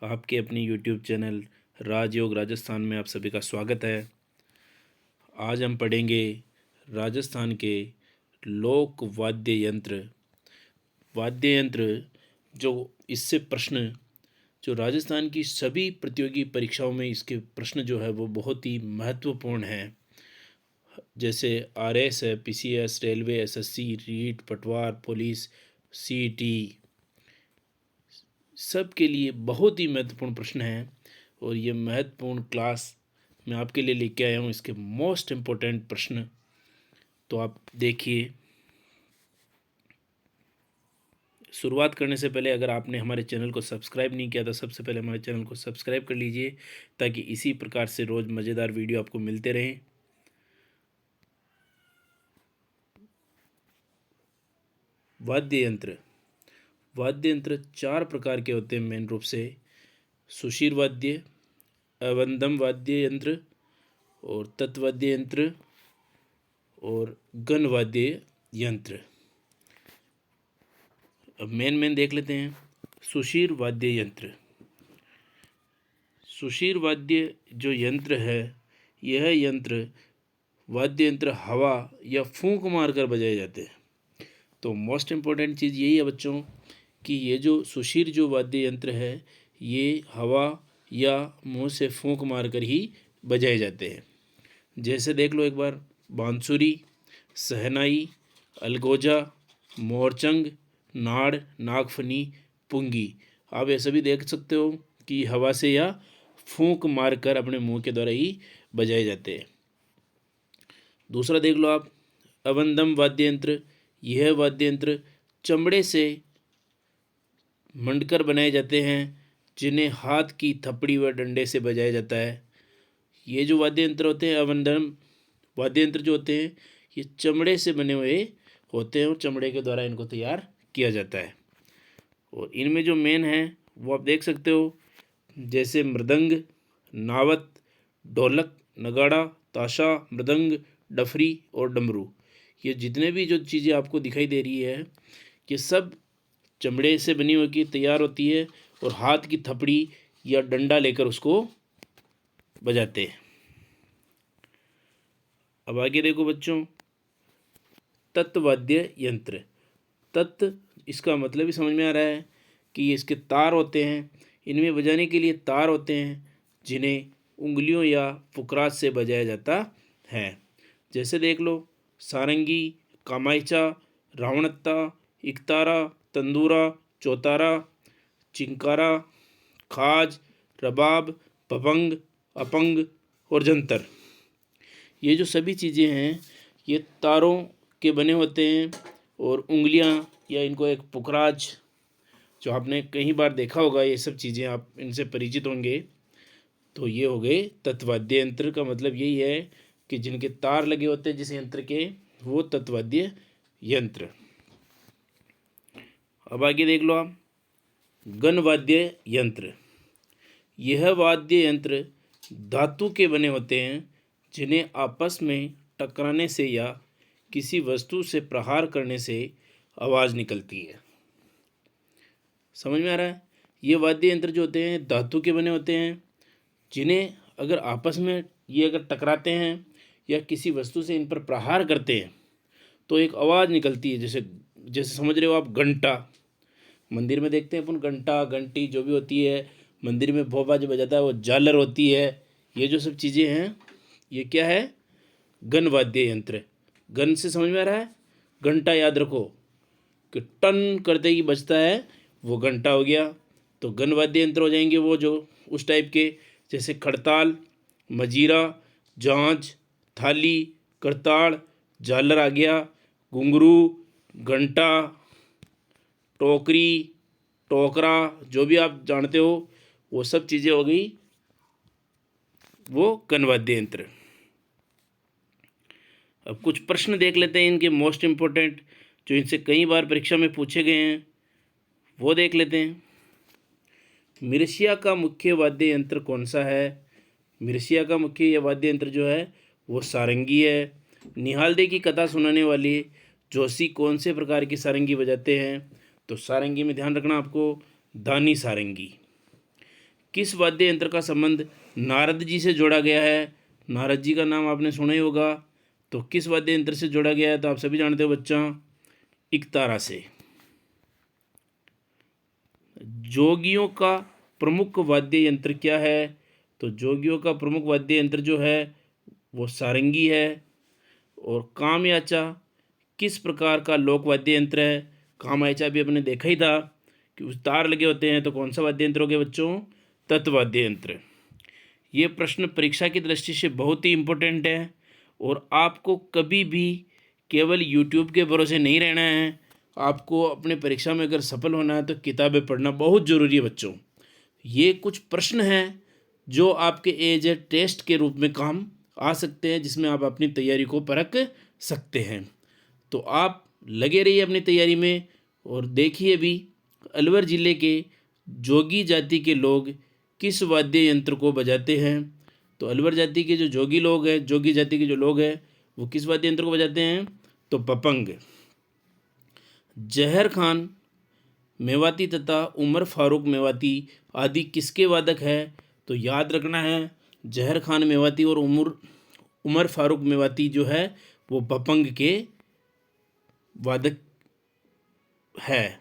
आपके अपनी YouTube channel राजयोग राजस्थान में आप सभी का स्वागत है। आज हम पढ़ेंगे राजस्थान के लोक वाद्य यंत्र जो इससे प्रश्न जो राजस्थान की सभी प्रतियोगी परीक्षाओं में इसके प्रश्न जो है वो बहुत ही महत्वपूर्ण हैं। जैसे आरएस है, पीसीएस, रेलवे, एसएससी, रीट, पटवार, पुलिस, सीईटी, सब के लिए बहुत ही महत्वपूर्ण प्रश्न हैं। और ये महत्वपूर्ण क्लास मैं आपके लिए लेके आया हूँ, इसके मोस्ट इम्पोर्टेंट प्रश्न। तो आप देखिए। शुरुआत करने से पहले अगर आपने हमारे चैनल को सब्सक्राइब नहीं किया तो सबसे पहले हमारे चैनल को सब्सक्राइब कर लीजिए, ताकि इसी प्रकार से रोज़ मज़ेदार वीडियो आपको मिलते रहें। वाद्य यंत्र चार प्रकार के होते हैं मेन रूप से: सुशीर वाद्य, अवंदम वाद्य यंत्र, और तत्वाद्य यंत्र, और गण वाद्य यंत्र। अब मेन देख लेते हैं। सुशीर वाद्य यंत्र। सुशीर वाद्य जो यंत्र है, यह वाद्य यंत्र हवा या फूंक मारकर बजाए जाते हैं। तो मोस्ट इम्पोर्टेंट चीज़ यही है बच्चों कि ये जो सुशीर जो वाद्य यंत्र है, ये हवा या मुंह से फूंक मारकर ही बजाए जाते हैं। जैसे देख लो एक बार: बांसुरी, सहनाई, अलगोजा, मोरचंग, नाड़, नागफनी, पुंगी। आप ये सभी देख सकते हो कि हवा से या फूंक मारकर अपने मुंह के द्वारा ही बजाए जाते हैं। दूसरा देख लो आप, अवंदम वाद्य यंत्र। यह वाद्य यंत्र चमड़े से मंडकर बनाए जाते हैं, जिन्हें हाथ की थपड़ी व डंडे से बजाया जाता है। ये जो वाद्य यंत्र होते हैं, अवंदम वाद्य यंत्र जो होते हैं, ये चमड़े से बने हुए होते हैं और चमड़े के द्वारा इनको तैयार किया जाता है। और इनमें जो मेन है वो आप देख सकते हो, जैसे मृदंग, नावत, ढोलक, नगाड़ा, ताशा, मृदंग, डफरी और डमरू। ये जितने भी जो चीज़ें आपको दिखाई दे रही है, ये सब चमड़े से बनी हुई की तैयार होती है और हाथ की थपड़ी या डंडा लेकर उसको बजाते हैं। अब आगे देखो बच्चों, तत्वाद्य यंत्र। तत्व, इसका मतलब ही समझ में आ रहा है कि ये इसके तार होते हैं। इनमें बजाने के लिए तार होते हैं, जिन्हें उंगलियों या फुकरात से बजाया जाता है। जैसे देख लो: सारंगी, कामायचा, रावणत्ता, इकतारा, तंदूरा, चौतारा, चिंकारा, खाज, रबाब, पपंग, अपंग और जंतर। ये जो सभी चीज़ें हैं, ये तारों के बने होते हैं और उंगलियां या इनको एक पुखराज, जो आपने कई बार देखा होगा, ये सब चीज़ें आप इनसे परिचित होंगे। तो ये हो गए तत्वाद्य यंत्र। का मतलब यही है कि जिनके तार लगे होते हैं जिस यंत्र के, वो तत्वाद्य यंत्र। अब आगे देख लो आप, गण वाद्य यंत्र। यह वाद्य यंत्र धातु के बने होते हैं, जिन्हें आपस में टकराने से या किसी वस्तु से प्रहार करने से आवाज़ निकलती है। समझ में आ रहा है? ये वाद्य यंत्र जो होते हैं धातु के बने होते हैं, जिन्हें अगर आपस में ये अगर टकराते हैं या किसी वस्तु से इन पर प्रहार करते हैं तो एक आवाज़ निकलती है। जैसे जैसे समझ रहे हो आप, घंटा। मंदिर में देखते हैं अपन, घंटा, घंटी जो भी होती है मंदिर में, भोपा जो बजाता है वो झालर होती है। ये जो सब चीज़ें हैं, ये क्या है? गण वाद्य यंत्र। गण से समझ में आ रहा है? घंटा याद रखो कि टन करते ही बजता है, वो घंटा हो गया। तो गण वाद्य यंत्र हो जाएंगे वो जो उस टाइप के, जैसे खड़ताल, मजीरा, झांझ, थाली, करताड़, झालर आ गया, घुंघरू, घंटा, टोकरी, टोकरा, जो भी आप जानते हो, वो सब चीज़ें हो गई वो गण वाद्य यंत्र। अब कुछ प्रश्न देख लेते हैं इनके मोस्ट इम्पोर्टेंट, जो इनसे कई बार परीक्षा में पूछे गए हैं, वो देख लेते हैं। मिर्शिया का मुख्य वाद्य यंत्र कौन सा है? मिर्शिया का मुख्य वाद्य यंत्र जो है वो सारंगी है। निहालदे की कथा सुनाने वाले जोशी कौन से प्रकार की सारंगी बजाते हैं? तो सारंगी में ध्यान रखना आपको, दानी सारंगी। किस वाद्य यंत्र का संबंध नारद जी से जोड़ा गया है? नारद जी का नाम आपने सुना ही होगा। तो किस वाद्य यंत्र से जोड़ा गया है? तो आप सभी जानते हो बच्चों, इकतारा से। जोगियों का प्रमुख वाद्य यंत्र क्या है? तो जोगियों का प्रमुख वाद्य यंत्र जो है वो सारंगी है। और कामयाचा किस प्रकार का लोक वाद्य यंत्र है? कामयाचा भी अपने देखा ही था कि उस तार लगे होते हैं, तो कौन सा वाद्य यंत्र हो गया बच्चों? तत्वाद्य यंत्र। ये प्रश्न परीक्षा की दृष्टि से बहुत ही इम्पोर्टेंट है और आपको कभी भी केवल यूट्यूब के भरोसे नहीं रहना है। आपको अपने परीक्षा में अगर सफल होना है तो किताबें पढ़ना बहुत ज़रूरी है बच्चों। ये कुछ प्रश्न हैं जो आपके एज ए टेस्ट के रूप में काम आ सकते हैं, जिसमें आप अपनी तैयारी को परख सकते हैं। तो आप लगे रहिए अपनी तैयारी में और देखिए भी अलवर ज़िले के जोगी जाति के लोग किस वाद्य यंत्र को बजाते हैं। तो अलवर जाति के जो जोगी लोग हैं, जोगी जाति के जो लोग हैं, वो किस वाद्य यंत्र को बजाते हैं? तो पपंग। जहर खान मेवाती तथा उमर फारूक मेवाती आदि किसके वादक है? तो याद रखना है, जहर खान मेवाती और उमर फारूक मेवाती जो है वो पपंग के वादक है।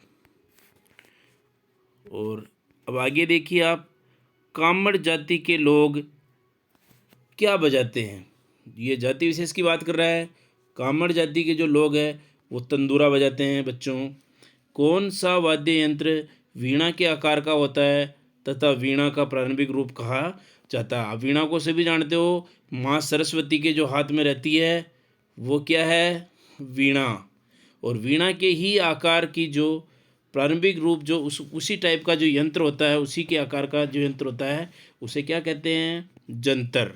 और अब आगे देखिए आप, कामड़ जाति के लोग क्या बजाते हैं? ये जाति विशेष की बात कर रहा है। कामड़ जाति के जो लोग हैं वो तंदूरा बजाते हैं बच्चों। कौन सा वाद्य यंत्र वीणा के आकार का होता है तथा वीणा का प्रारंभिक रूप कहा जाता है? आप वीणा को सभी जानते हो, माँ सरस्वती के जो हाथ में रहती है वो क्या है? वीणा। और वीणा के ही आकार की जो प्रारंभिक रूप जो उसी टाइप का जो यंत्र होता है, उसी के आकार का जो यंत्र होता है उसे क्या कहते हैं? जंतर।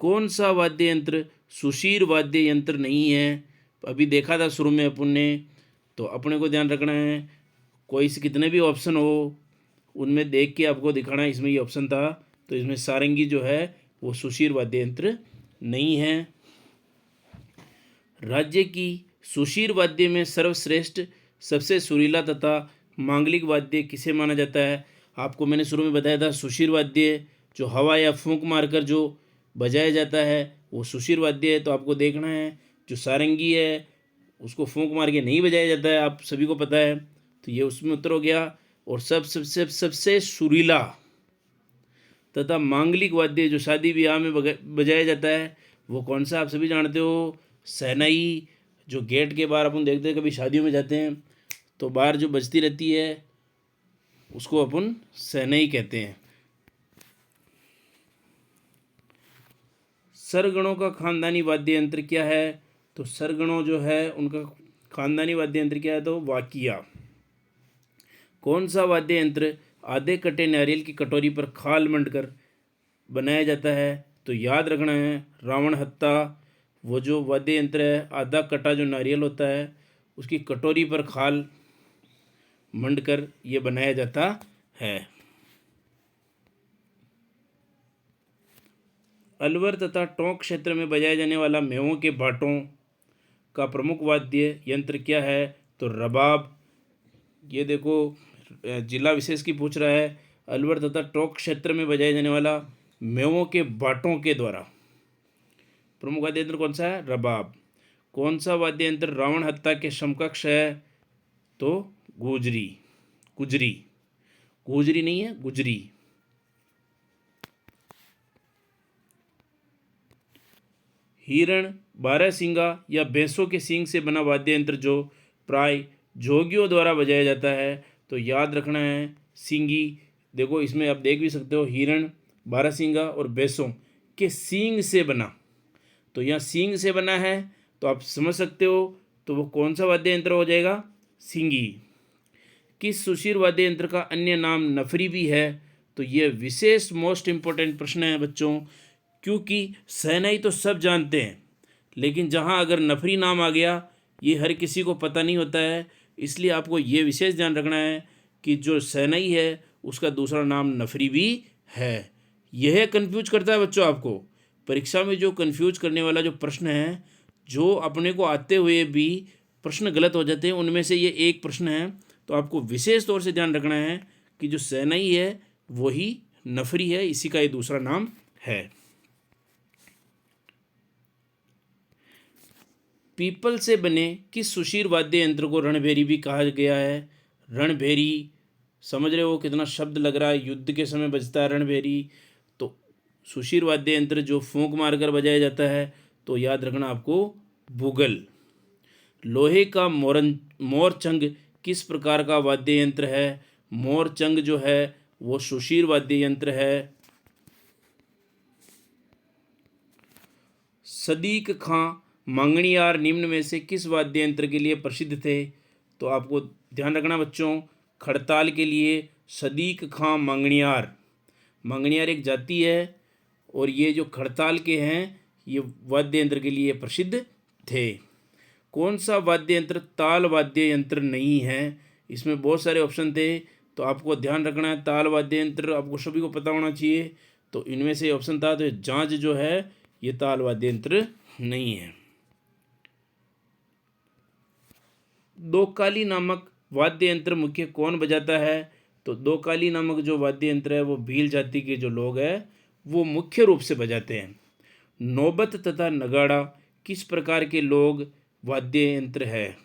कौन सा वाद्य यंत्र सुशीर वाद्य यंत्र नहीं है? अभी देखा था शुरू में अपन ने, तो अपने को ध्यान रखना है कोई से कितने भी ऑप्शन हो उनमें देख के आपको दिखाना है इसमें ये ऑप्शन था। तो इसमें सारंगी जो है वो सुशीर वाद्य यंत्र नहीं है। राज्य की सुशीर वाद्य में सर्वश्रेष्ठ सबसे सुरीला तथा मांगलिक वाद्य किसे माना जाता है? आपको मैंने शुरू में बताया था, सुशीर वाद्य जो हवा या फूंक मारकर जो बजाया जाता है वो सुशीर वाद्य है। तो आपको देखना है जो सारंगी है उसको फूंक मार के नहीं बजाया जाता है, आप सभी को पता है। तो ये उसमें उत्तर हो गया। और सबसे सुरीला तथा मांगलिक वाद्य जो शादी ब्याह में बजाया जाता है वो कौन सा? आप सभी जानते हो, शहनाई। जो गेट के बाहर अपन देखते हैं, कभी शादियों में जाते हैं तो बाहर जो बजती रहती है उसको अपन शहनाई कहते हैं। सरगणों का खानदानी वाद्य यंत्र क्या है? तो सरगणों जो है उनका खानदानी वाद्य यंत्र क्या है? तो वाकिया। कौन सा वाद्य यंत्र आधे कटे नारियल की कटोरी पर खाल मंडकर बनाया जाता है? तो याद रखना है, रावण हत्ता। वो जो वाद्य यंत्र है, आधा कटा जो नारियल होता है उसकी कटोरी पर खाल मंडकर ये बनाया जाता है। अलवर तथा टोंक क्षेत्र में बजाए जाने वाला मेवों के बाटों का प्रमुख वाद्य यंत्र क्या है? तो रबाब। ये देखो जिला विशेष की पूछ रहा है, अलवर तथा टोंक क्षेत्र में बजाए जाने वाला मेवों के बाटों के द्वारा प्रमुख वाद्य यंत्र कौन सा है? रबाब। कौन सा वाद्य यंत्र रावण हत्ता के समकक्ष है? तो गुजरी। गुजरी नहीं है, गुजरी। हिरण, बारहसिंगा या भैंसों के सींग से बना वाद्य यंत्र जो प्राय जोगियों द्वारा बजाया जाता है? तो याद रखना है सींगी। देखो इसमें आप देख भी सकते हो, हिरण, बारहसिंगा और भैंसों के सींग से बना। तो यहाँ सींग से बना है तो आप समझ सकते हो, तो वो कौन सा वाद्य यंत्र हो जाएगा? सींगी। किस सुशीर वाद्य यंत्र का अन्य नाम नफरी भी है? तो ये विशेष मोस्ट इम्पोर्टेंट प्रश्न है बच्चों, क्योंकि शहनाई तो सब जानते हैं लेकिन जहाँ अगर नफरी नाम आ गया ये हर किसी को पता नहीं होता है। इसलिए आपको ये विशेष ध्यान रखना है कि जो शहनाई है उसका दूसरा नाम नफरी भी है। यह कन्फ्यूज करता है बच्चों आपको परीक्षा में। जो कन्फ्यूज करने वाला जो प्रश्न है, जो अपने को आते हुए भी प्रश्न गलत हो जाते हैं, उनमें से ये एक प्रश्न है। तो आपको विशेष तौर से ध्यान रखना है कि जो शहनाई है वही नफरी है, इसी का ये दूसरा नाम है। पीपल से बने किस सुशीर वाद्य यंत्र को रणभेरी भी कहा गया है? रणभेरी, समझ रहे हो कितना शब्द लग रहा है, युद्ध के समय बजता है रणभेरी। तो सुशीर वाद्य यंत्र जो फूंक मारकर बजाया जाता है, तो याद रखना आपको बुगल। लोहे का मोरचंग किस प्रकार का वाद्य यंत्र है? मोरचंग जो है वो सुशीर वाद्य यंत्र है। सदीक खां मंगनियार निम्न में से किस वाद्य यंत्र के लिए प्रसिद्ध थे? तो आपको ध्यान रखना बच्चों, खड़ताल के लिए सदीक खां मंगनियार, मंगनियार एक जाति है और ये जो खड़ताल के हैं ये वाद्य यंत्र के लिए प्रसिद्ध थे। कौन सा वाद्य यंत्र ताल वाद्य यंत्र नहीं है? इसमें बहुत सारे ऑप्शन थे, तो आपको ध्यान रखना है ताल वाद्य यंत्र आपको सभी को पता होना चाहिए। तो इनमें से ऑप्शन था, तो जांज जो है ये ताल वाद्य यंत्र नहीं है। दोकाली नामक वाद्य यंत्र मुख्य कौन बजाता है? तो दोकाली नामक जो वाद्य यंत्र है वो भील जाति के जो लोग हैं वो मुख्य रूप से बजाते हैं। नौबत तथा नगाड़ा किस प्रकार के लोग वाद्य यंत्र है?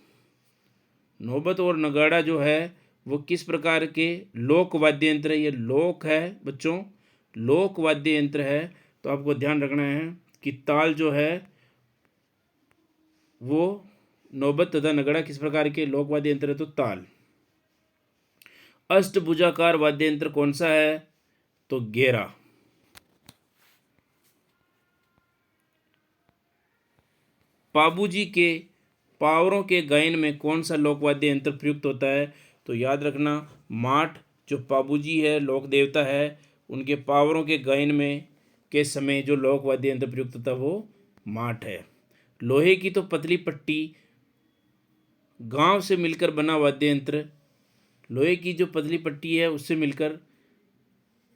नौबत और नगाड़ा जो है वो किस प्रकार के लोक वाद्य यंत्र है? ये लोक है बच्चों, लोक वाद्य यंत्र है। तो आपको ध्यान रखना है कि ताल जो है वो नौबत तथा नगाड़ा किस प्रकार के लोक वाद्य यंत्र है? तो ताल। अष्टभुजाकार वाद्य यंत्र कौन सा है? तो गेरा। पाबूजी के पावरों के गायन में कौन सा लोकवाद्य यंत्र प्रयुक्त होता है? तो याद रखना माठ, जो पाबूजी है लोक देवता है, उनके पावरों के गायन में के समय जो लोकवाद्य यंत्र प्रयुक्त होता है वो माठ है। लोहे की तो पतली पट्टी गांव से मिलकर बना वाद्य यंत्र, लोहे की जो पतली पट्टी है उससे मिलकर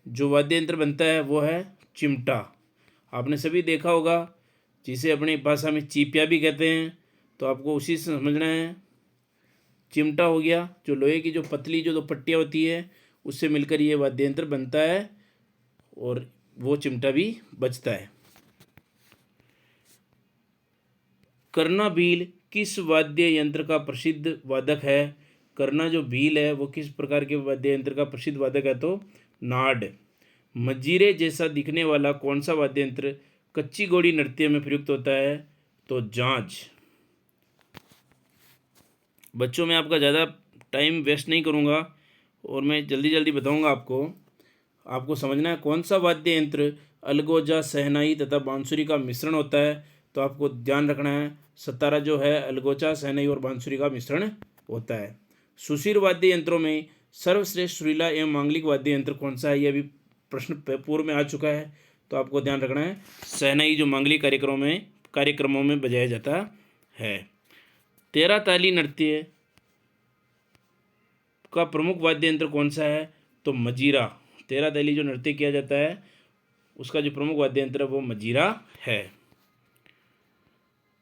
जो वाद्य यंत्र बनता है वो है चिमटा। आपने सभी देखा होगा, जिसे अपनी भाषा में चीपिया भी कहते हैं, तो आपको उसी से समझना है। चिमटा हो गया, जो लोहे की जो पतली जो दो पट्टियाँ होती है उससे मिलकर ये वाद्य यंत्र बनता है और वो चिमटा भी बजता है। करना भील किस वाद्य यंत्र का प्रसिद्ध वादक है? करना जो भील है वो किस प्रकार के वाद्य यंत्र का प्रसिद्ध वादक है? तो नाड। मजीरे जैसा दिखने वाला कौन सा वाद्य यंत्र कच्ची घोड़ी नृत्य में प्रयुक्त होता है? तो जांज। बच्चों मैं आपका ज़्यादा टाइम वेस्ट नहीं करूँगा और मैं जल्दी जल्दी बताऊँगा आपको समझना है कौन सा वाद्य यंत्र अलगोजा, शहनाई तथा बांसुरी का मिश्रण होता है। तो आपको ध्यान रखना है सतारा जो है अलगोजा, शहनाई और बांसुरी का मिश्रण होता है। सुशीर वाद्य यंत्रों में सर्वश्रेष्ठ सुरीला एवं मांगलिक वाद्य यंत्र कौन सा है? यह भी प्रश्न पूर्व में आ चुका है, तो आपको ध्यान रखना है शहनाई जो मांगलिक कार्यक्रमों में बजाया जाता है। तेरा ताली नृत्य का प्रमुख वाद्य यंत्र कौन सा है? तो मजीरा। तेरा ताली जो नृत्य किया जाता है उसका जो प्रमुख वाद्य यंत्र है वो मजीरा है।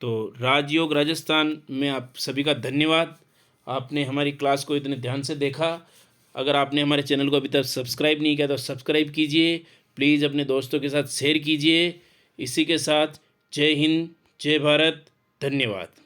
तो राजयोग राजस्थान में आप सभी का धन्यवाद, आपने हमारी क्लास को इतने ध्यान से देखा। अगर आपने हमारे चैनल को अभी तक सब्सक्राइब नहीं किया तो सब्सक्राइब कीजिए, प्लीज़ अपने दोस्तों के साथ शेयर कीजिए। इसी के साथ जय हिंद, जय भारत, धन्यवाद।